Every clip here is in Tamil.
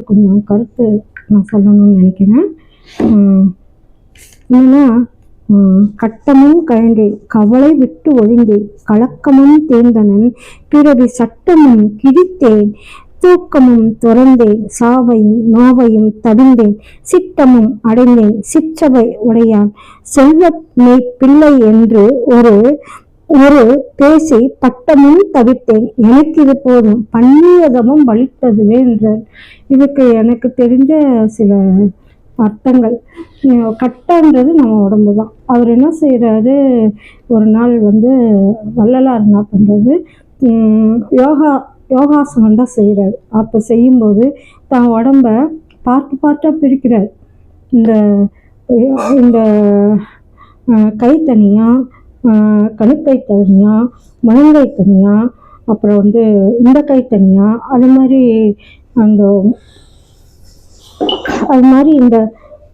கொஞ்சம் கருத்து நான் சொல்லணும்னு நினைக்கிறேன். என்னன்னா, கட்டமும் கழன்றேன் கவலை விட்டு ஒழிந்தேன் கலக்கமும் தேர்ந்தனன் பிறவி சட்டமும் கிழித்தேன் தூக்கமும் துறந்தேன் சாவையும் நோவையும் தவிர்ந்தேன் சித்தமும் அடைந்தேன் சிற்றவை உடையான் செல்வ மெய் பிள்ளை என்று ஒரு ஒரு பேசி பட்டமும் தவிர்த்தேன் எனக்கு இது போதும் பன்னியதமும் வலித்ததுவே என்றார். இதுக்கு எனக்கு தெரிஞ்ச சில அர்த்தங்கள். கட்டன்றது நம்ம உடம்பு தான். அவர் என்ன செய்கிறாரு, ஒரு நாள் வள்ளலார் என்ன பண்ணுறது, யோகாசனம் தான் செய்கிறார். அப்போ செய்யும்போது தான் உடம்ப பார்ட்டாக பிரிக்கிறார். இந்த இந்த கை தனியாக, கணுக்கை தனியாக, முழங்கை தனியாக, அப்புறம் இந்த கை தனியாக, அது மாதிரி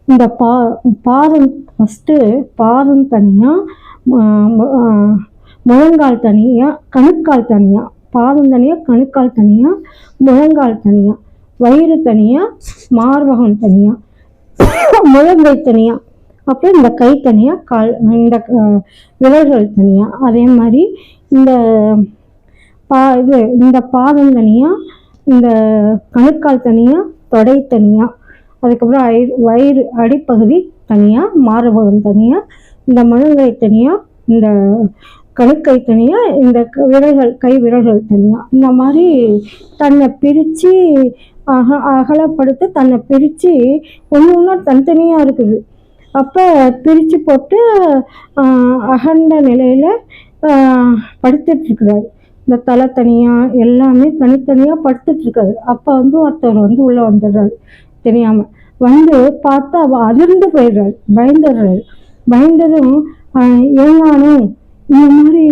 இந்த பாதம் ஃபஸ்ட்டு பாதம் தனியாக, முழங்கால் தனியாக, கணுக்கால் தனியாக, பாதம் தனியாக, கணுக்கால் தனியாக, முழங்கால் தனியாக, வயிறு தனியாக, மார்பகம் தனியாக, முழங்கை தனியாக, அப்புறம் இந்த கை தனியாக, கால் இந்த விரல்கள் தனியாக. அதே மாதிரி இந்த பாதம் தனியாக, இந்த கணுக்கால் தனியாக, தொடை தனியாக, அதுக்கப்புறம் வயிறு அடிப்பகுதி தனியாக, மார்பகம் தனியாக, இந்த முழங்கை தனியாக, இந்த கணுக்கை தனியாக, இந்த கை விரல்கள் தனியாக. இந்த மாதிரி தன்னை பிரித்து அகலப்படுத்த தன்னை பிரித்து ஒன்று தனித்தனியாக இருக்குது. அப்போ பிரித்து போட்டு அகண்ட நிலையில் படுத்துட்ருக்கிறாரு. இந்த தலை தனியாக எல்லாமே தனித்தனியாக படுத்துட்ருக்காரு. அப்போ ஒருத்தர் உள்ளே வந்துடுறாரு தெரியாமல். பார்த்தா அதிர்ந்து போயிடுறாரு, பயந்துடுறாரு. பயந்ததும் ஏங்கானும் இந்த மாதிரி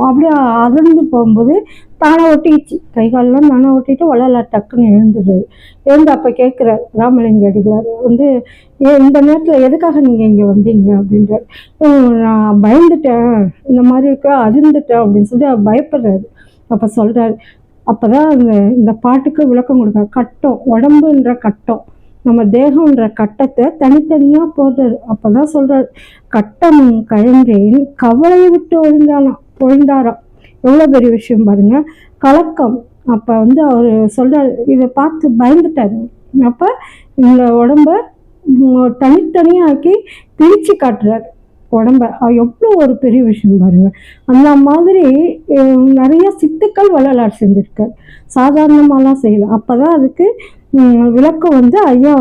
அப்படியே அதிர்ந்து போகும்போது தானே ஒட்டிச்சு, கை காலெலாம் தானே ஒட்டிட்டு வள்ளலார் டக்குன்னு எழுந்துடுறாரு. அப்போ கேட்குறாரு ராமலிங்க அடிகளார் இந்த நேரத்தில் எதுக்காக நீங்கள் இங்கே வந்தீங்க அப்படின்றார். நான் பயந்துட்டேன், இந்த மாதிரி இருக்க அதிர்ந்துட்டேன் அப்படின்னு சொல்லி பயப்படுறாரு. அப்போ சொல்கிறாரு, அப்போ தான் இந்த பாட்டுக்கு விளக்கம் கொடுத்தாரு. கட்டம், உடம்புன்ற கட்டம், நம்ம தேகம்ன்ற கட்டத்தை தனித்தனியாக போடுறாரு. அப்போ தான் சொல்கிறார், கட்டமும் கழன்றேன் கவலையை விட்டு ஒழிந்தாராம். எவ்வளோ பெரிய விஷயம் பாருங்க, கலக்கம். அப்போ அவர் சொல்கிறார், இதை பார்த்து பயந்துட்டாரு. அப்போ இந்த உடம்ப தனித்தனியாக்கி பிரித்து காட்டுறாரு உடம்ப. எவ்வளோ ஒரு பெரிய விஷயம் பாருங்க. அந்த மாதிரி நிறைய சித்துக்கள் வள்ளலார் செஞ்சுருக்கார், சாதாரணமாலாம் செய்யலை. அப்போ தான் அதுக்கு விளக்கம் ஐயா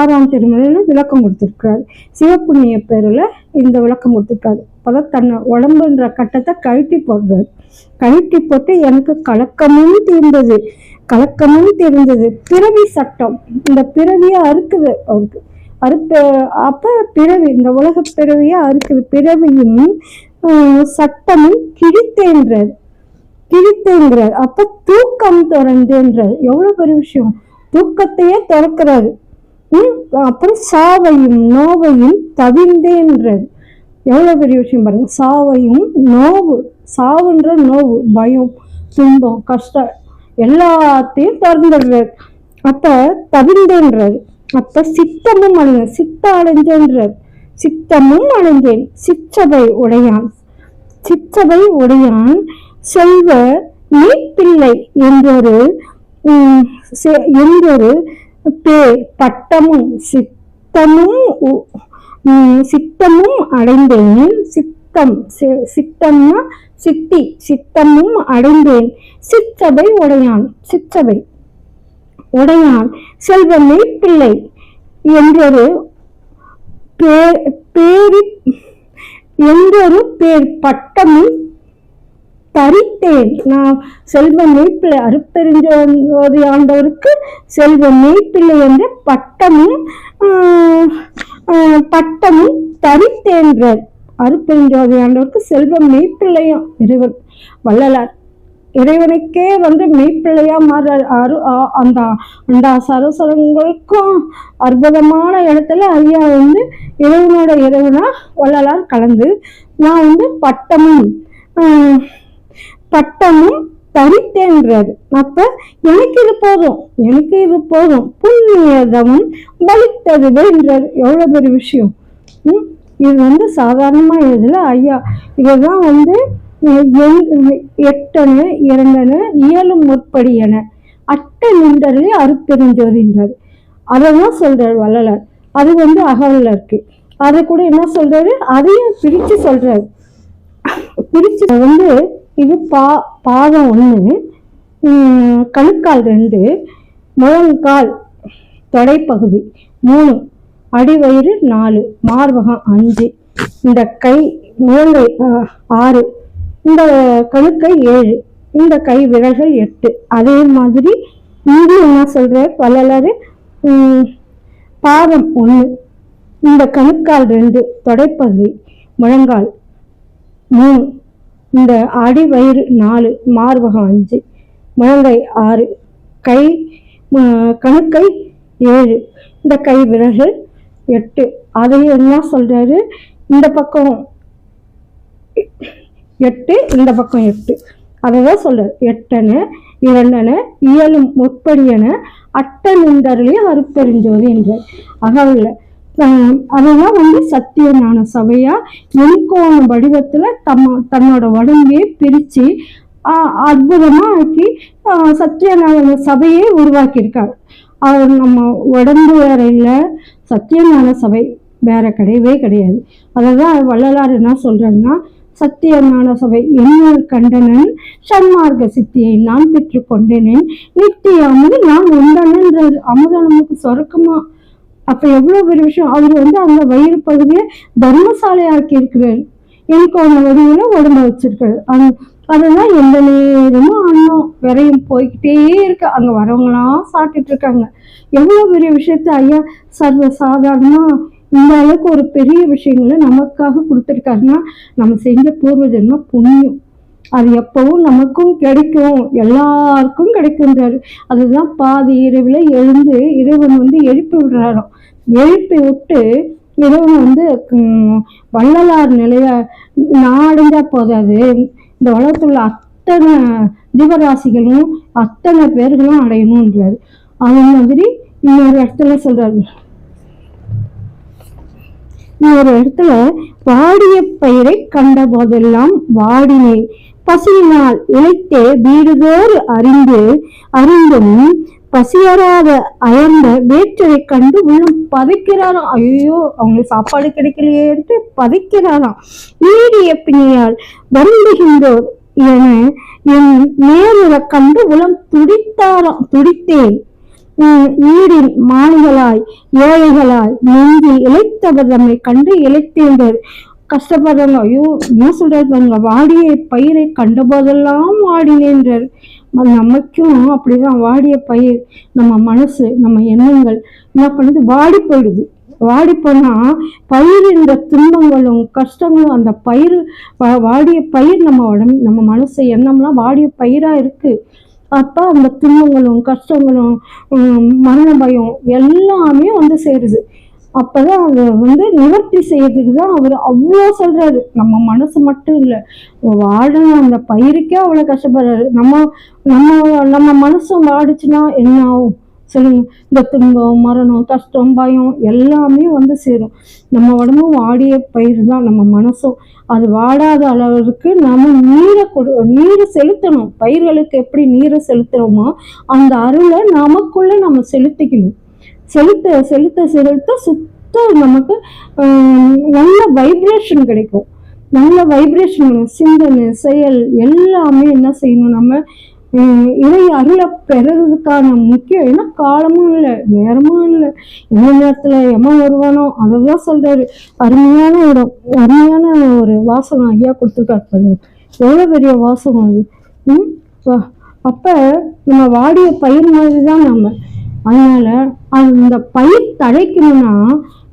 6ஆம் திருமுறையில் விளக்கம் கொடுத்துருக்காரு. சிவப்புண்ணிய பேரில் இந்த விளக்கம் கொடுத்துருக்காரு. அப்போதான் தன்னை உடம்புன்ற கட்டத்தை கழட்டி போடுறாரு. கழட்டி போட்டு எனக்கு கலக்கமும் தீர்ந்தது பிறவி சட்டம், இந்த பிறவியை அறுக்குது அவருக்கு. அப்போ பிறவி, இந்த உலக பிறவியை அறுக்குது. பிறவியும் சட்டமும் கிழித்தேன்றார். அப்ப தூக்கம் திறந்தேன்றார். எவ்வளவு பெரிய விஷயம், தூக்கத்தையே திறக்கிறாரு. அப்புறம் சாவையும் நோவையும் தவிர்ந்தேன்றார். எவ்வளவு பெரிய விஷயம் பாருங்க. சாவையும் நோவு, சாவுன்ற நோவு, பயம், துன்பம், கஷ்டம் எல்லாத்தையும் திறந்துடுறார். அப்ப தவிர்ந்தேன்றார். அப்ப சித்தமும் அடைந்தேன், அடைஞ்சேன்றார். சித்தமும் அடைந்தேன் சிற்றவை உடையான் செல்வ மெய்ப்பிள்ளை என்றொரு பட்டமும் சித்தமும் அடைந்தேன். சித்தம்னா சித்தி, சித்தமும் அடைந்தேன் சிற்றவை உடையான் செல்வ மெய்ப்பிள்ளை என்றொரு பேர் பட்டமும் தரித்தேன். நான் செல்வ மெய்ப்பிள்ளை, அருட்பெருஞ்சோதி ஆண்டவருக்கு செல்வ மெய்ப்பிள்ளை என்ற பட்டமும் தரித்தேன்றார். அருட்பெருஞ்சோதி ஆண்டவருக்கு செல்வ மெய்ப்பிள்ளையும் இறைவன் வள்ளலார் இறைவனுக்கே மெய்ப்பிள்ளையா மாறுறார். அந்த சரசரங்களுக்கும் அற்புதமான இடத்துல ஐயா இறைவனோட இறைவனா வள்ளலார் கலந்து நான் பட்டமும் தரித்தேன்றாரு. அப்ப எனக்கு இது போதும், எனக்கு இது போதும், புண்ணியதமும் பலித்ததுவேன்றாரு. எவ்வளவு பெரிய விஷயம். இது சாதாரணமா இதுல ஐயா இதான் எட்டனு இரண்டனு இயலும் முற்படியன அட்ட நின்றே அருப்பெருஞ்சோதின்றாரு. அதான் சொல்றாரு வள்ளலார். அது அகவல்ல இருக்கு. அதை கூட என்ன சொல்றாரு, அதையும் பிரிச்சு சொல்றாரு. பிரிச்சு இது பாதம் 1, கணுக்கால் 2, முழங்கால் தொடைப்பகுதி 3, அடிவயிறு 4, மார்பகம் 5, இந்த கை முழங்கை 6, இந்த கணுக்கை 7, இந்த கை விரல்கள் 8. அதே மாதிரி இங்கே என்ன சொல்றார் வள்ளலாரு, பாதம் 1, இந்த கணுக்கால் 2, தொடைப்பகுதி முழங்கால் 3, இந்த அடிவயிறு 4, மார்பகம் 5, முழங்கை 6, கை கணுக்கை 7, இந்த கை விரல்கள் 8. அதையும் என்ன சொல்றாரு, இந்த பக்கம் 8, இந்த பக்கம் 8. அதைதான் சொல்றாரு. எட்டன இரண்டன இயலும் முற்படியன அட்ட நின்றருளே அருப்பெருஞ்சோதி என்றார். அகவல்ல அதெல்லாம் சத்திய ஞான சபையா எண்கோண வடிவத்துல தன்னோட உடம்பையே பிரிச்சு அற்புதமா ஆக்கி சத்திய ஞான சபையே உருவாக்கியிருக்காரு. அவர் நம்ம உடம்பு வேற இல்லை, சத்தியஞான சபை வேற கிடையவே கிடையாது. அதான் வள்ளலார் என்ன சொல்றாருன்னா, சத்தியஞான சபை என்னுள் கண்டனன் சன்மார்க்க சித்தியை நான் பெற்று கொண்டேனேன் நித்திய அமுது நான் உண்டனன்றார். அமுதம் நமக்கு சொருக்கமா. அப்ப எவ்வளவு பெரிய விஷயம். அவர் அந்த வயிறு பகுதியை தர்மசாலை ஆக்கி இருக்கிறார். எனக்கு அவங்க வடிவுல உடம்ப வச்சிருக்காரு. அதெல்லாம் எந்த நேரமும் அன்னம் விரையும் போய்கிட்டே இருக்கு. அங்க வரவங்களாம் சாப்பிட்டுட்டு இருக்காங்க. எவ்வளவு பெரிய விஷயத்த ஐயா சர்வ சாதாரணமா இந்த அளவுக்கு ஒரு பெரிய விஷயங்களை நமக்காக கொடுத்துருக்காருன்னா நம்ம செஞ்ச பூர்வ ஜென்ம புண்ணியம். அது எப்பவும் நமக்கும் கிடைக்கும், எல்லாருக்கும் கிடைக்கும்ன்றாரு. அதுதான் பாதி இரவுல எழுந்து இறைவன் எழுப்பி விடுறாராம். எழுப்பி விட்டு இறைவன் வள்ளலார் நிலைய நாடஞ்சா போதாது, இந்த உலகத்துல அத்தனை ஜீவராசிகளும் அத்தனை பேர்களும் அடையணும்ன்றாரு. அதே மாதிரி இன்னொரு இடத்துல சொல்றாரு, இன்னொரு இடத்துல வாடிய பயிரை கண்ட போதெல்லாம் வாடினேன் பசியினால் இழைத்தே வீடுதோறு அறிந்தும் பசியறாத அயர்ந்த வேற்றரை கண்டு உள்ளம் பதைக்கிறாராம். ஐயோ அவங்களுக்கு சாப்பாடு கிடைக்கலையேன்ட்டு பதைக்கிறாராம். நீடிய பிணியால் வருந்துகின்றோர் என என் நேரில கண்டு உளம் துடித்தேன். ஈடின் மாணிகளாய் ஏழைகளாய் நெஞ்சி இழைத்தவர் தம்மை கண்டு இழைத்தேன்றார். கஷ்டப்படுறாங்க. ஐயோ என்ன சொல்றாரு பாருங்க, வாடிய பயிரை கண்ட போதெல்லாம் வாடினேன்றார். நமக்கும் அப்படிதான் வாடிய பயிர், நம்ம மனசு நம்ம எண்ணங்கள் என்ன பண்ணுது, வாடி போயிடுது. வாடி போனா பயிர் இந்த துன்பங்களும் கஷ்டங்களும் அந்த பயிர் வாடிய பயிர் நம்ம உடம்பு நம்ம மனசு எண்ணம்லாம் வாடிய பயிரா இருக்கு. அப்ப அந்த துன்பங்களும் கஷ்டங்களும் மரண பயம் எல்லாமே சேருது. அப்பதான் அதை நிவர்த்தி செய்யறதுக்கு தான் அவர் அவ்வளோ சொல்றாரு. நம்ம மனசு மட்டும் இல்லை, வாழ அந்த பயிருக்கே அவ்வளோ கஷ்டப்படுறாரு. நம்ம மனசும் வாடிச்சுன்னா என்ன ஆகும் சொல்லுங்க? இந்த துன்பம் மரணம் கஷ்டம் பயம் எல்லாமே சேரும். நம்ம உடம்பும் வாடிய பயிர் தான், நம்ம மனசும். அது வாடாத அளவுக்கு நாம நீரை செலுத்தணும். பயிர்களுக்கு எப்படி நீரை செலுத்துறோமோ அந்த அருளை நமக்குள்ள நம்ம செலுத்திக்கணும். செலுத்த செலுத்த செலுத்த சுத்தம் நமக்கு நல்ல வைப்ரேஷன் கிடைக்கும். நல்ல வைப்ரேஷன் சிந்தனை செயல் எல்லாமே என்ன செய்யணும், நம்ம இறை அருளை பெறதுக்கான முக்கியம். ஏன்னா காலமும் இல்லை நேரமும் இல்லை, எந்த நேரத்துல எமன் வருவானோ அதைதான் சொல்றாரு. அருமையான இடம், அருமையான ஒரு வாசகம் ஐயா கொடுத்துருக்காரு. எவ்வளவு பெரிய வாசகம் அது. அப்ப நம்ம வாடிய பயிர் மாதிரிதான் நம்ம. அதனால அந்த பயிர் தழைக்கணும்னா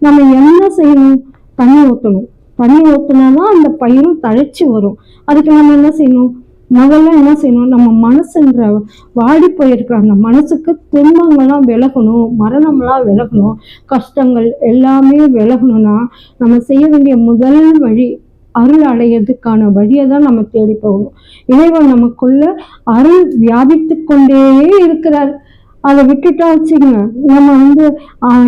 நம்ம என்ன செய்யணும், தண்ணி ஊற்றணும். தண்ணி ஊற்றினாதான் அந்த பயிரும் தழைச்சி வரும். அதுக்கு நம்ம என்ன செய்யணும், முதல்ல என்ன செய்யணும், நம்ம மனசுன்ற வாடி போயிருக்கிற அந்த மனசுக்கு துன்பங்கள்லாம் விலகணும், மரணம்லாம் விலகணும், கஷ்டங்கள் எல்லாமே விலகணும்னா நம்ம செய்ய வேண்டிய முதல் வழி அருள் அடையிறதுக்கான வழியை தான் நம்ம தேடி போகணும். இறைவன் நமக்குள்ள அருள் வியாபித்து கொண்டே இருக்கிறார். அதை விட்டுட்டா வச்சுக்கோங்க, நம்ம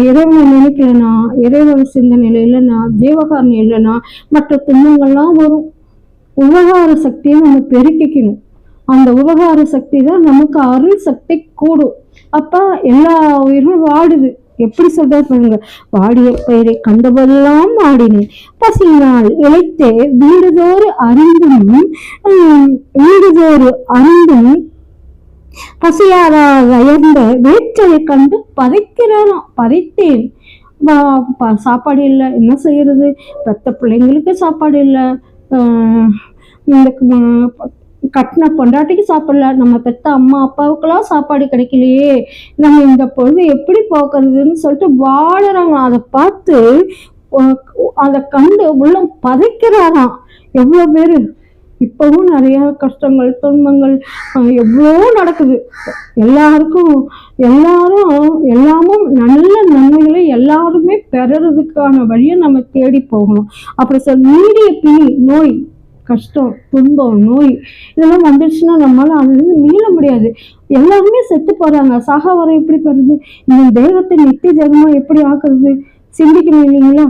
இறைவனை நினைக்கலன்னா, இறைவன் சிந்தனையில இல்லைன்னா, ஜீவகாரணம் இல்லைன்னா மற்ற துன்பங்கள்லாம் வரும். உபகார சக்தியை நம்ம பெருக்கிக்கணும். அந்த உபகார சக்தி தான் நமக்கு அருள் சக்தி கூடும். அப்ப எல்லா உயிரும் வாடுது. எப்படி சொல்ற பாருங்க, வாடிய பயிரை கண்டபோதெல்லாம் வாடினேன், பசியினால் இழைத்தே வீடுதோறு அறிந்தும் பசியாராக அயர்ந்த வேற்றலை கண்டு பதைக்கிறாராம். பதைத்தேன், சாப்பாடு இல்லை, என்ன செய்யறது? பெத்த பிள்ளைங்களுக்கு சாப்பாடு இல்லை, இந்த கட்டின பொண்டாட்டிக்கு சாப்பிடல, நம்ம பெத்த அம்மா அப்பாவுக்கெல்லாம் சாப்பாடு கிடைக்கலையே, நம்ம இந்த பொழுது எப்படி போக்குறதுன்னு சொல்லிட்டு வாழறாங்க. அதை பார்த்து அதை கண்டு உள்ளம் பதைக்கிறாராம். எவ்வளோ பேரு இப்பவும் நிறைய கஷ்டங்கள் துன்பங்கள் எவ்வளோ நடக்குது. எல்லாமும் நல்ல நன்மைகளை எல்லாருமே பெறறதுக்கான வழியை நம்ம தேடி போகணும். அப்படி நீடிய பிணி, நோய், கஷ்டம், துன்பம், நோய் இதெல்லாம் வந்துடுச்சுன்னா நம்மளால அதுலேருந்து மீள முடியாது. எல்லாருமே செத்து போறாங்க. சாகாவரம் எப்படி பெறுது? இந்த தேகத்தை நித்திய தேகமா எப்படி ஆக்குறது? சிந்திக்கணும் இல்லைங்களா?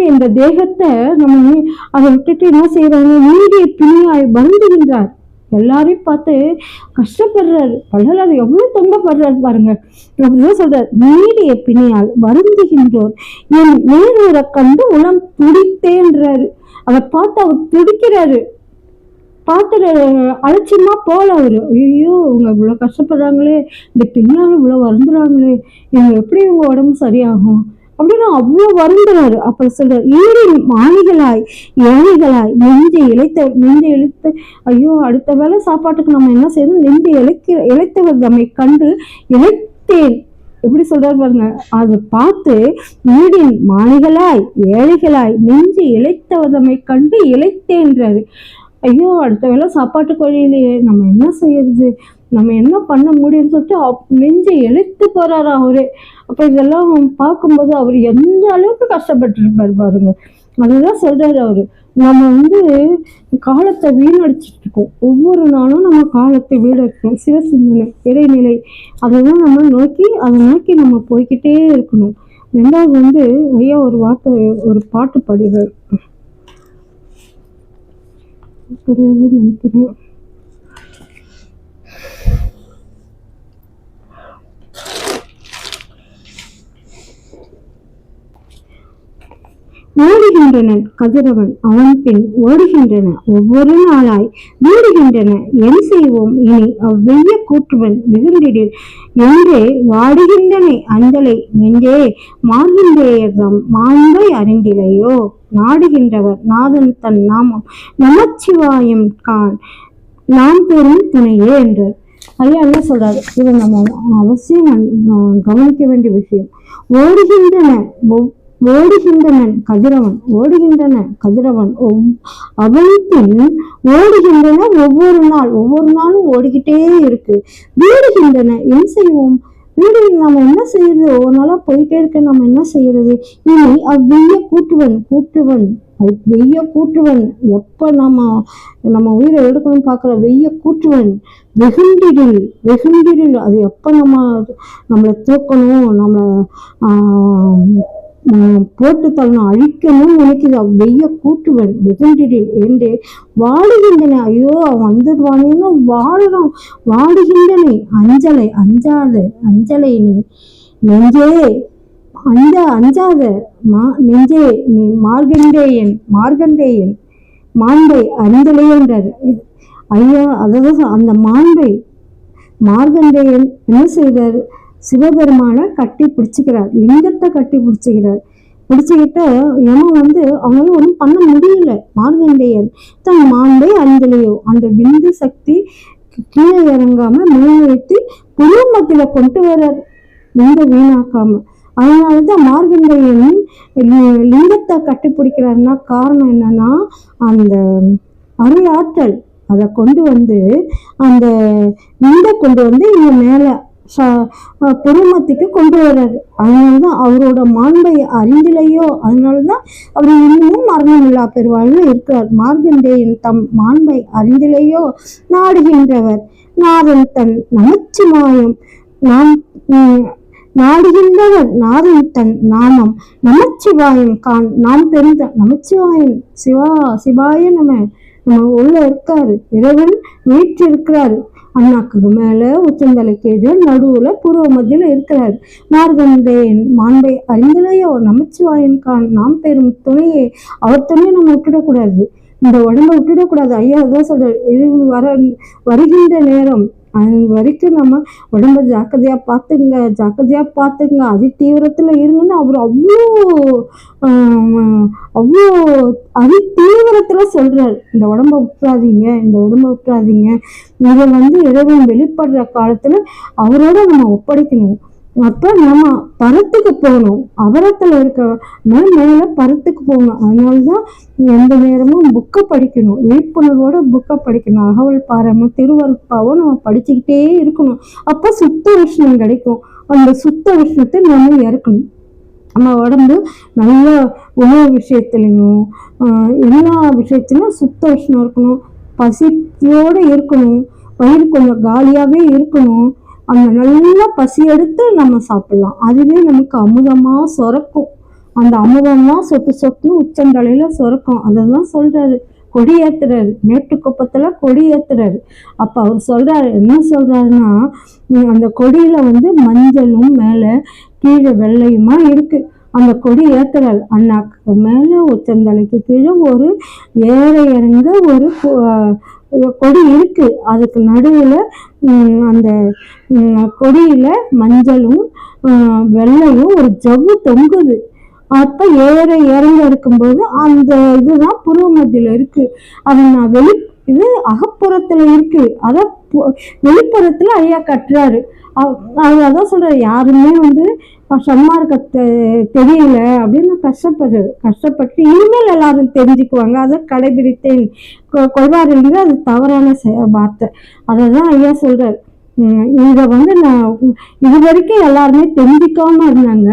இந்த தேகத்தை நம்ம அதை விட்டுட்டு என்ன செய்யறாங்க? நீடிய பிணியாய் வருந்துகின்றார். எல்லாரையும் பார்த்து கஷ்டப்படுறாரு. பலரார் எவ்வளவு துன்பப்படுறாரு பாருங்க. அப்படிதான் சொல்றாரு, நீடிய பிணியால் வருந்துகின்றோர் என் நேரூரை கண்டு உளம் துடித்தேன்றாரு. அதை பார்த்து அவர் துடிக்கிறாரு. பார்த்து அலட்சியமா போல அவரு, ஐயோ இவங்க இவ்வளவு கஷ்டப்படுறாங்களே, இந்த பின்னாலும் இவ்வளவு வருந்துறாங்களே, இவங்க எப்படி இவங்க உடம்பு சரியாகும் அப்படின்னு அவ்வளவு வருந்துறாரு. அப்படி சொல்றாரு, ஈரின் மாணிகளாய் ஏழைகளாய் நெஞ்சை இழைத்து, ஐயோ அடுத்த வேளை சாப்பாட்டுக்கு நம்ம என்ன செய்யணும்? நெஞ்சை இழைத்தவர் நம்மை கண்டு இழைத்தேன். எப்படி சொல்றாரு பாருங்க. அதை பார்த்து ஈடின் மாணிகளாய் ஏழைகளாய் நெஞ்சு இழைத்தவதமை கண்டு இழைத்தேன்றாரு. ஐயோ அடுத்த வேளை சாப்பாட்டுக்கு வழியிலேயே, நம்ம என்ன செய்யறது, நம்ம என்ன பண்ண முடியும்னு சொல்லிட்டு நெஞ்சு இழைத்து போறாரு அவரு. அப்ப இதெல்லாம் பார்க்கும்போது அவர் எந்த அளவுக்கு கஷ்டப்பட்டு பாருங்க. அதுதான் சொல்றாரு அவரு. நம்ம காலத்தை வீணடிச்சிட்டு இருக்கோம். ஒவ்வொரு நாளும் நம்ம காலத்தை வீணடிக்கணும். சிவசிந்தனை, இறைநிலை, அதை நோக்கி நம்ம போய்கிட்டே இருக்கணும். ரெண்டாவது ஐயா ஒரு பாட்டு பாடுவார், நினைக்கிறேன். ஓடுகின்றனன் கதிரவன் அவன் பின் ஓடுகின்றன ஒவ்வொரு நாளாய் வீடுகின்றன என் செய்வோம் இனி அவ்வெய்ய கூற்றுவன் மிகுந்திடில் என்றே வாடுகின்றனை அஞ்சலை நெஞ்சே மார்கின்றேயம் மாண்பை அறிந்திலையோ நாடுகின்றவர் நாதன் தன் நாமம் நமச்சிவாயம் கான் நாம் பெறும் துணையே என்றார். ஐயா என்ன சொல்றாரு? இதை நம்ம அவசியம் கவனிக்க வேண்டிய விஷயம். ஓடுகின்றனன் கதிரவன் அவன் பின் ஓடுகின்றன ஒவ்வொரு நாளும் ஓடிக்கிட்டே இருக்கு. வீடுகின்றன என் செய்வோம்? வீடு நம்ம என்ன செய்யறது? ஒவ்வொரு நாளா போயிட்டே இருக்க, நம்ம என்ன செய்யறது? இனி அவ்வெய்ய கூற்றுவன் வெய்ய கூற்றுவன் எப்ப நம்ம உயிரை எடுக்கணும்னு பாக்குற வெய்ய கூற்றுவன் வெகுண்டிடில் அது எப்ப நம்மளை தூக்கணும், நம்மளை போட்டு தள்ளணும், அழிக்கணும்னு நினைக்குது. வெய்ய கூற்றுவன் வெகுண்டிடில் என்றே வாடுகின்றன. ஐயோ அவன் வந்துடுவானேன்னு வாடுகின்றனை அஞ்சலை நீ நெஞ்சே அஞ்சாத நெஞ்சே நீ மார்கண்டேயன் மாண்பை அறிந்தலே என்றார் ஐயா. அதாவது அந்த மார்கண்டேயன் என்ன செய்தார்? சிவபெருமான கட்டி பிடிச்சுக்கிறார், லிங்கத்தை கட்டி பிடிச்சுக்கிட்ட யமன் அவனால ஒன்றும் பண்ண முடியல. மார்கண்டேயன் தன் மாண்பை அறிந்தலையோ, அந்த விந்து சக்தி கீழே இறங்காம மேலேற்றி புலமத்தில கொண்டு வர்றார், விந்த வீணாக்காம. அதனாலதான் மார்கண்டேயன் லிங்கத்தை கட்டிப்பிடிக்கிறாருன்னா காரணம் என்னன்னா, அந்த அருளாற்றல் அதை கொண்டு அந்த விந்தை கொண்டு இங்க மேல பெருமத்திக்கு கொண்டு வர்றாரு. அதனாலதான் அவரோட மாண்பை அறிந்திலையோ, அதனாலதான் அவர் இன்னமும் மரணம் இல்லா பெருவாழ்வில் இருக்கிறார். மார்க்கண்டேயன் தம் மாண்பை அறிந்திலையோ நாடுகின்றவர் நாதன் தன் நமச்சிவாயம் நாம் நாடுகின்றவர் நாதன் தன் நாமம் நமச்சிவாயம் கான் நாம் பெருந்த நமச்சிவாயன் சிவாய நம்ம உள்ள இருக்காரு. இறைவன் வீட்டு இருக்கிறாரு. அண்ணாக்கு மேல உச்சந்தலை கீழே நடுவுல பூர்வ மத்தியில இருக்கிறார். மார்க்கண்டேயன் மாண்பை அறிந்தலையோ நமச்சிவாயன் கான் நாம் பெரும் துணையே. அவர் துணையை நம்ம விட்டுடக்கூடாது, இந்த உடம்பை விட்டுடக்கூடாது. ஐயா அதான் சொல்றாரு, இது வருகின்ற நேரம் அது வரைக்கும் நம்ம உடம்ப ஜாக்கிரதையா பார்த்துங்க அதி தீவிரத்துல இருங்கன்னு அவர் அவ்வளோ அதி தீவிரத்துல சொல்றாரு. இந்த உடம்ப விட்டுறாதீங்க. இதை இறைவன் வெளிப்படுற காலத்துல அவரோட நம்ம ஒப்படைக்கணும். அப்ப நம்ம பரத்துக்கு போகணும். அபரத்துல இருக்க மேல பரத்துக்கு போகணும். அதனாலதான் எந்த நேரமும் புக்கை படிக்கணும், விழிப்புணர்வோட புக்கை படிக்கணும். அகவல் பாரமும் திருவருட்பாவும் நம்ம படிச்சுக்கிட்டே இருக்கணும். அப்ப சுத்த உஷ்ணம் கிடைக்கும். அந்த சுத்த உஷ்ணத்தை நம்ம இறக்கணும். நம்ம உடம்பு நல்ல உணவு விஷயத்துலையும் எல்லா விஷயத்திலும் சுத்த உஷ்ணம் இருக்கணும். பசியோட இருக்கணும். வயிறு கொஞ்சம் காலியாவே இருக்கணும். அந்த நல்லா பசி எடுத்து நம்ம சாப்பிடலாம். அதுவே நமக்கு அமுதமா சுரக்கும். அந்த அமுதமா சொட்டுன்னு உச்சந்தலையில சுரக்கும். அதெல்லாம் சொல்றாரு, கொடி ஏத்துறாரு. மேட்டுக்குப்பத்துல கொடி ஏத்துறாரு. அப்ப அவர் சொல்றாரு, என்ன சொல்றாருன்னா, அந்த கொடியில மஞ்சளும் மேல கீழே வெள்ளையுமா இருக்கு. அந்த கொடி ஏத்துறாரு. அண்ணாக்கு மேல உச்சந்தலைக்கு கீழே ஒரு ஏற இறங்க ஒரு கொடி இருக்கு. அதுக்கு நடுவுல அந்த கொடியில மஞ்சளும் வெள்ளையும் ஒரு ஜவ்வு தொங்குது. அப்ப ஏற இறங்க இருக்கும்போது அந்த இதுதான் புருவ மத்தியில இருக்கு. அது நான் இது அகப்புறத்துல இருக்கு. அத வெளிப்புறத்துல ஐயா கட்டுறாரு. அதான் சொல்றாரு, யாருமே சன்மார்க்க தெரியல அப்படின்னு கஷ்டப்பட்டு இனிமேல் எல்லாரும் தெரிஞ்சுக்குவாங்க, அதை கடைபிடித்தேன் கொள்வாருங்க. அது தவறான வார்த்தை. அததான் ஐயா சொல்றாரு. இதை நான் இது வரைக்கும் எல்லாருமே தெரிஞ்சிக்காம இருந்தாங்க.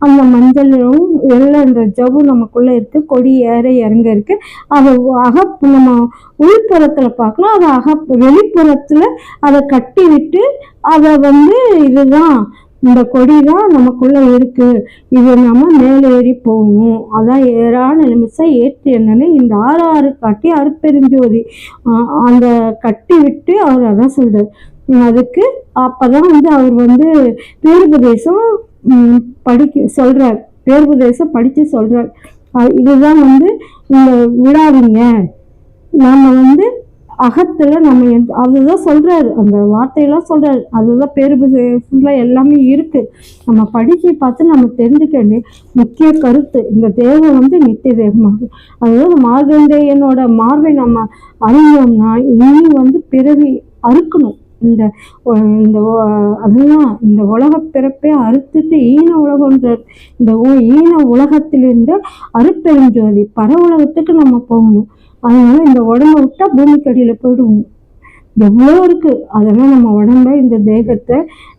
அந்த மஞ்சளும் வெள்ளைன்ற ஜவ்வு நமக்குள்ள இருக்கு. கொடி ஏற இறங்க இருக்கு. அதை நம்ம உள்புறத்துல பார்க்கலாம். அதை வெளிப்புறத்துல அதை கட்டி விட்டு அதை இதுதான் இந்த கொடிதான் நமக்குள்ள இருக்கு, இது நம்ம மேலேறி போகணும். அதான் ஏறான நிமிஷம் ஏற்றி என்னன்னு இந்த 6 காட்டி அருட்பெருஞ்சோதி அந்த கட்டி விட்டு அவர் அதான் சொல்றாரு. அதுக்கு அப்பதான் அவர் பேருபதேசம் சொல்றார். பேருபதேசம் படிச்சு சொல்றார். இதுதான் இந்த விடாதீங்க. நாம அகத்துல நம்ம அதுதான் சொல்றாரு. அந்த வார்த்தையெல்லாம் சொல்றாரு. அதுதான் பேருபதேசத்துல எல்லாமே இருக்கு. நம்ம படிச்சு பார்த்து நம்ம தெரிஞ்சுக்க வேண்டிய முக்கிய கருத்து. இந்த தேகம் நித்திய தேகமாகும். அதாவது மார்க்கண்டேயனோட மார்பை நம்ம அறிஞ்சோம்னா இனி பிறவி அறுக்கணும். இந்த அதுதான் இந்த உலக பிறப்பே அறுத்துட்டு ஈன உலகம்ன்றார். இந்த ஈன உலகத்திலிருந்து அருட்பெருஞ்சோதி பர உலகத்துக்கு நம்ம போகணும். அதனால இந்த உடம்ப விட்டா பூமிக்கடியில போயிடுவோம். எவ்வளோ இருக்கு. அதெல்லாம் நம்ம உடம்ப இந்த தேகத்தை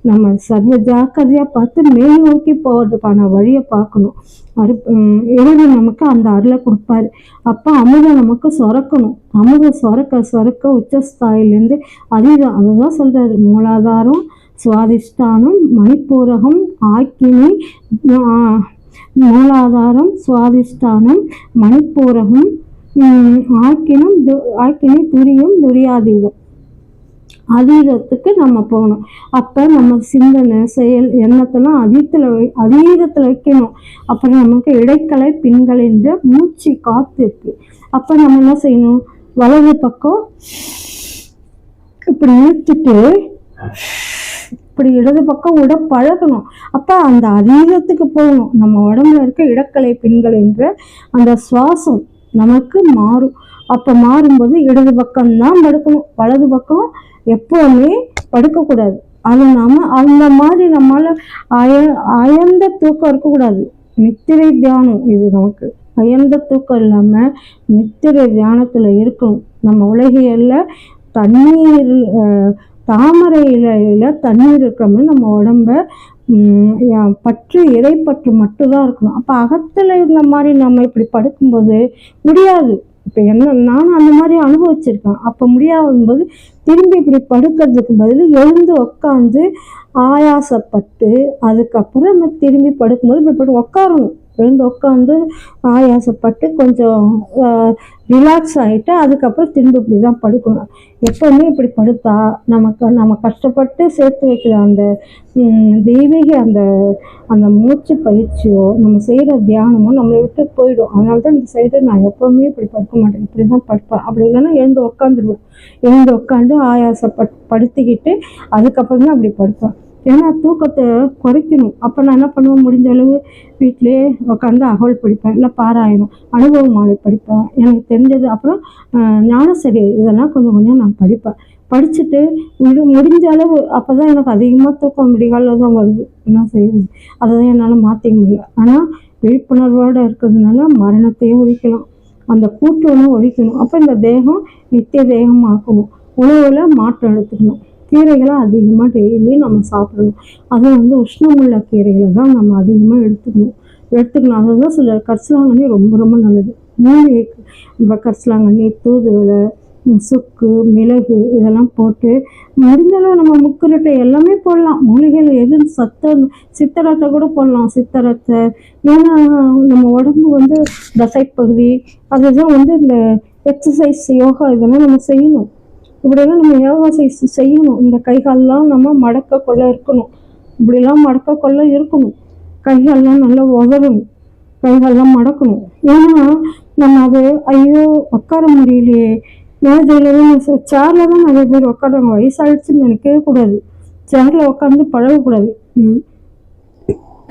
நம்ம சர்வ ஜாக்கிரதையா பார்த்து மேல் நோக்கி போவதுக்கான வழியை பார்க்கணும். இறைவன் நமக்கு அந்த அருளை கொடுப்பாரு. அப்ப அமுதம் நமக்கு சுரக்கணும். அமுதம் சுரக்க உச்சஸ்தாயிலிருந்து அதுதான் சொல்றாரு. மூலாதாரம், சுவாதிஷ்டானம், மணிப்பூரகம், ஆக்கினி. மூலாதாரம், சுவாதிஷ்டானம், மணிப்பூரகம், ஆக்கினி, துரியம், துரியாதீதம். அதீதத்துக்கு நம்ம போகணும். அப்ப நம்ம சிந்தனை செயல் எண்ணத்தெல்லாம் அதீதத்துல வைக்கணும். அப்புறம் நமக்கு இடைக்கலை பின்கள் என்ற மூச்சு காத்து இருக்கு. அப்ப நம்ம என்ன செய்யணும், வலது பக்கம் இப்படி இழுத்துட்டு இப்படி இடது பக்கம் விட பழகணும். அப்ப அந்த அதீதத்துக்கு போகணும். நம்ம உடம்புல இருக்க இடக்கலை பின்கள் என்ற அந்த சுவாசம் நமக்கு மாறும். அப்ப மாறும்போது இடது பக்கம் தான் படுக்கணும், வலது பக்கம் எப்பவுமே படுக்கக்கூடாது. அது நாம அந்த மாதிரி நம்மளால அயர்ந்த தூக்கம் இருக்கக்கூடாது. நித்திரை தியானம் இது நமக்கு அயர்ந்த தூக்கம் இல்லாம நித்திரை தியானத்துல இருக்கணும். நம்ம உலகியல்ல தண்ணீர் தாமரை இலையில தண்ணீர் இருக்கிற மாதிரி நம்ம உடம்ப பற்று இறைப்பற்று மட்டும்தான் இருக்கணும். அப்போ அகத்தில் இருந்த மாதிரி நம்ம இப்படி படுக்கும்போது முடியாது. இப்போ என்ன நானும் அந்த மாதிரி அனுபவிச்சிருக்கேன். அப்போ முடியாதும்போது திரும்பி இப்படி படுக்கிறதுக்கு பதில் எழுந்து உட்காந்து ஆயாசப்பட்டு அதுக்கப்புறம் நம்ம திரும்பி படுக்கும்போது இப்படி போட்டு உட்காரணும். எழுந்து உட்காந்து ஆயாசப்பட்டு கொஞ்சம் ரிலாக்ஸ் ஆகிட்டு அதுக்கப்புறம் திரும்பி இப்படி தான் படுக்கணும். எப்போவுமே இப்படி படுத்தா நம்ம கஷ்டப்பட்டு சேர்த்து வைக்கிற அந்த தெய்வீக அந்த மூச்சு பயிற்சியோ நம்ம செய்கிற தியானமோ நம்மளை விட்டு போயிடும். அதனால தான் இந்த சைடு நான் எப்போவுமே இப்படி படுக்க மாட்டேன், இப்படி தான் படுப்பேன். அப்படி இல்லைன்னா எழுந்து உட்காந்துருவேன். எழுந்து உட்காந்து படுத்திக்கிட்டு அதுக்கப்புறம் தான் அப்படி படுப்பேன். ஏன்னா தூக்கத்தை குறைக்கணும். அப்போ நான் என்ன பண்ணுவேன், முடிஞ்ச அளவு வீட்டிலேயே உட்காந்து அகவல் படிப்பேன், இல்லை பாராயணம், அனுபவ மாலை படிப்பேன், எனக்கு தெரிஞ்சது. அப்புறம் ஞானசரி இதெல்லாம் கொஞ்சம் கொஞ்சம் நான் படிப்பேன். படிச்சுட்டு முடிஞ்ச அளவு அப்போ தான் எனக்கு அதிகமாக தூக்கம் விடிகாலில் தான் வருது. என்ன செய்யுது, அதை தான் என்னால் மாற்றிக்க முடியல. ஆனால் விழிப்புணர்வோடு இருக்கிறதுனால மரணத்தையும் ஒழிக்கலாம், அந்த கூட்டுவனும் ஒழிக்கணும். அப்போ இந்த தேகம் நித்திய தேகமாக்கணும். உணவில் மாற்றம் எடுத்துக்கணும். கீரைகளை அதிகமாக டெய்லி நம்ம சாப்பிடணும். அது உஷ்ணமுள்ள கீரைகளை தான் நம்ம அதிகமாக எடுத்துக்கணும். அதுதான் சில கரிசலாங்கண்ணி ரொம்ப ரொம்ப நல்லது. மூலிகை கரிசலாங்கண்ணி, தூதுவளை, சுக்கு, மிளகு இதெல்லாம் போட்டு முடிஞ்சளவு நம்ம முக்குரட்டை எல்லாமே போடலாம். மூலிகையில் எது சித்தரத்தை கூட போடலாம். சித்தரத்தை ஏன்னா நம்ம உடம்பு தசைப்பகுதி அதுதான் இந்த எக்ஸசைஸ் யோகா இதெல்லாம் நம்ம செய்யணும். இப்படியெல்லாம் நம்ம யோகா செய்யணும். இந்த கைகாலெலாம் நம்ம மடக்க கொள்ள இருக்கணும். இப்படிலாம் மடக்க கொள்ள இருக்கணும். கைகாலெலாம் நல்லா உதறணும், கைகாலெலாம் மடக்கணும். ஏன்னா நம்ம அது ஐயோ உட்கார முடியலையே, மேஜையில் சேரில் தான் நிறைய பேர் உட்காடுறாங்க. வயசாகிடுச்சுன்னு நினைக்கவே கூடாது. சேரில் உட்காந்து பழகக்கூடாது.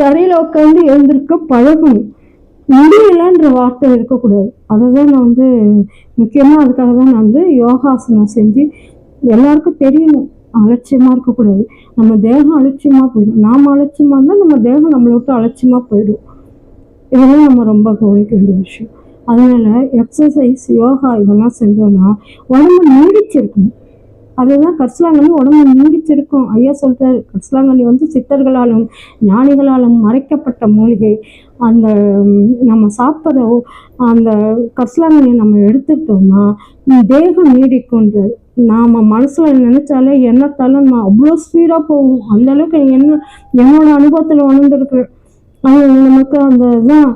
தரையில் உட்காந்து எழுந்திருக்க பழகணும். முடியலன்ற வார்த்தை இருக்கக்கூடாது. அதை தான் நான் முக்கியமாக அதுக்காக தான் நான் யோகாசனம் செஞ்சு எல்லாருக்கும் தெரியணும். அலட்சியமாக இருக்கக்கூடாது. நம்ம தேகம் அலட்சியமாக போயிடும். நாம் அலட்சியமாக இருந்தால் நம்ம தேகம் நம்மளை விட்டு அலட்சியமாக போயிடும். இதெல்லாம் நம்ம ரொம்ப கவனிக்க வேண்டிய விஷயம். அதனால் எக்ஸசைஸ் யோகா இதெல்லாம் செஞ்சோன்னா உடம்பு நீடிச்சிருக்கணும். அதுதான் கரிசலாங்கண்ணி உடம்பு நீடிச்சிருக்கும். ஐயா சொல்கிறாரு, கரிசலாங்கண்ணி சித்தர்களாலும் ஞானிகளாலும் மறைக்கப்பட்ட மூலிகை. அந்த நம்ம சாப்பிட்ற அந்த கரிசலாங்கண்ணியை நம்ம எடுத்துக்கிட்டோம்னா தேகம் நீடிக்கும்ன்றார். நாம் மனசில் நினச்சாலே எண்ணத்தாலும் நம்ம அவ்வளோ ஸ்பீடாக போகும். அந்தளவுக்கு என்னோட அனுபவத்தில் உணர்ந்துருக்குறேன். அது நமக்கு அந்த தான்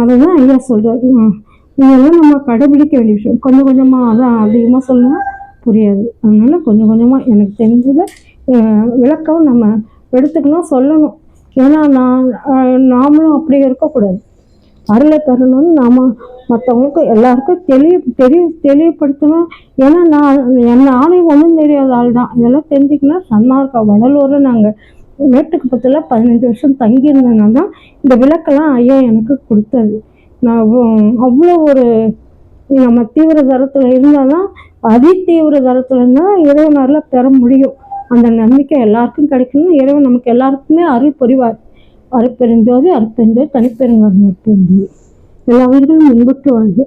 அதை தான் ஐயா சொல்கிறார். இதெல்லாம் நம்ம கடைபிடிக்க வேண்டிய விஷயம். கொஞ்சம் கொஞ்சமாக அதான் அதிகமாக சொல்லணும் புரியாது. அதனால் கொஞ்சம் கொஞ்சமாக எனக்கு தெரிஞ்சதை விளக்கவும் நம்ம எடுத்துக்கணும், சொல்லணும். ஏன்னா நாமளும் அப்படி இருக்கக்கூடாது. அருளை பெறணும்னு நாம் மற்றவங்களுக்கு எல்லாருக்கும் தெளிவுபடுத்தணும். ஏன்னா நானே ஒன்றும் தெரியாத ஆள் தான். இதெல்லாம் தெரிஞ்சுக்கலாம். சன்னார்க்கா வடலூரில் நாங்கள் மேட்டுக்கு பத்தில் 15 வருஷம் தங்கியிருந்ததுனால தான் இந்த விளக்கெல்லாம் ஐயா எனக்கு கொடுத்தது. நான் அவ்வளோ ஒரு நம்ம தீவிர தரத்தில் இருந்தால் தான் தீவிர தரத்தில் இருந்தால் இறைவனால் பெற முடியும். அந்த நம்பிக்கை எல்லாருக்கும் கிடைக்கணும். இறைவன் நமக்கு எல்லாருக்குமே அருள் புரிவார். அருட்பெருஞ்சோதி தனிப்பெருங்கருணை எல்லா உயிர்களும் முன்புற்று வாழ்க.